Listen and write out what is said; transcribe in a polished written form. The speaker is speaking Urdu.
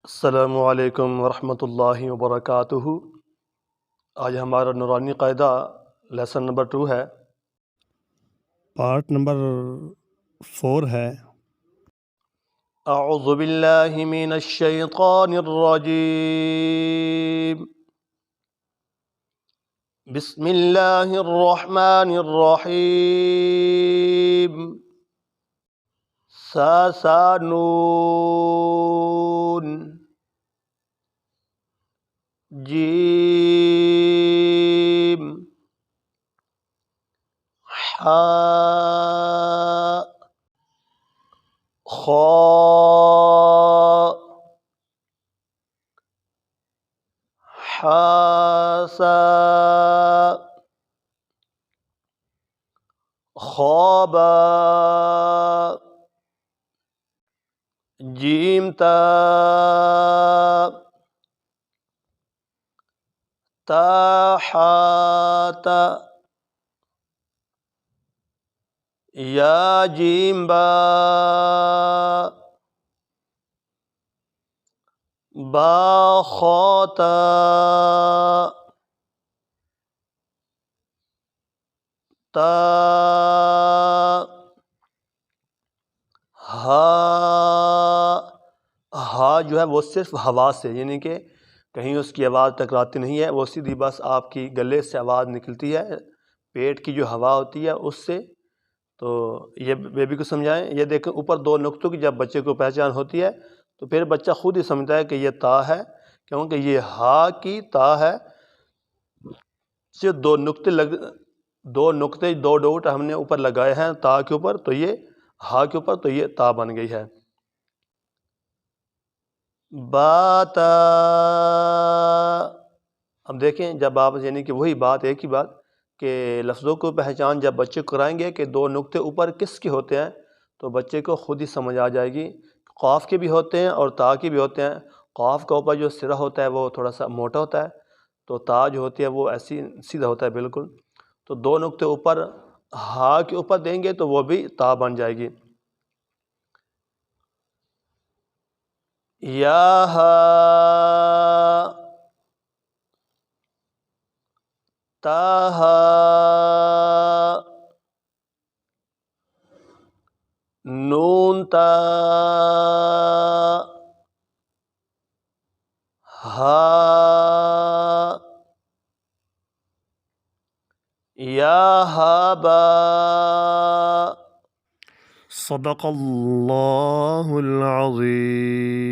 السلام علیکم ورحمۃ اللہ وبرکاتہ۔ آج ہمارا نورانی قاعدہ لیسن نمبر 2 ہے، پارٹ نمبر 4 ہے۔ اعوذ باللہ من الشیطان الرجیم، بسم اللہ الرحمن الرحیم۔ سا نون، جیم، حاء، خاء، حاسا، خوابا، جیم تا، تاحات، یا جیم با، با خوتا، تا، ہا جو ہے وہ صرف ہوا سے، یعنی کہ کہیں اس کی آواز ٹکراتی نہیں ہے، وہ سیدھی بس آپ کی گلے سے آواز نکلتی ہے، پیٹ کی جو ہوا ہوتی ہے اس سے۔ تو یہ بیبی کو سمجھائیں۔ یہ دیکھیں اوپر 2 نقطوں کی جب بچے کو پہچان ہوتی ہے تو پھر بچہ خود ہی سمجھتا ہے کہ یہ تا ہے، کیونکہ یہ ہا کی تا ہے۔ جو 2 نقطے دو ڈوٹ ہم نے اوپر لگائے ہیں تا کے اوپر، تو یہ ہا کے اوپر، تو یہ تا بن گئی ہے۔ باتا، اب دیکھیں جب آپ یعنی کہ وہی بات، ایک ہی بات کہ لفظوں کو پہچان جب بچے کو کرائیں گے کہ 2 نقطے اوپر کس کے ہوتے ہیں، تو بچے کو خود ہی سمجھ آ جائے گی۔ قاف کے بھی ہوتے ہیں اور تا کے بھی ہوتے ہیں۔ قاف کا اوپر جو سرا ہوتا ہے وہ تھوڑا سا موٹا ہوتا ہے، تو تا جو ہوتی ہے وہ ایسی سیدھا ہوتا ہے بالکل۔ تو 2 نقطے اوپر ہا کے اوپر دیں گے تو وہ بھی تا بن جائے گی۔ یا ہا، تاہا، نون تا، ہا، یا ہابا۔ صدق اللہ العظیم۔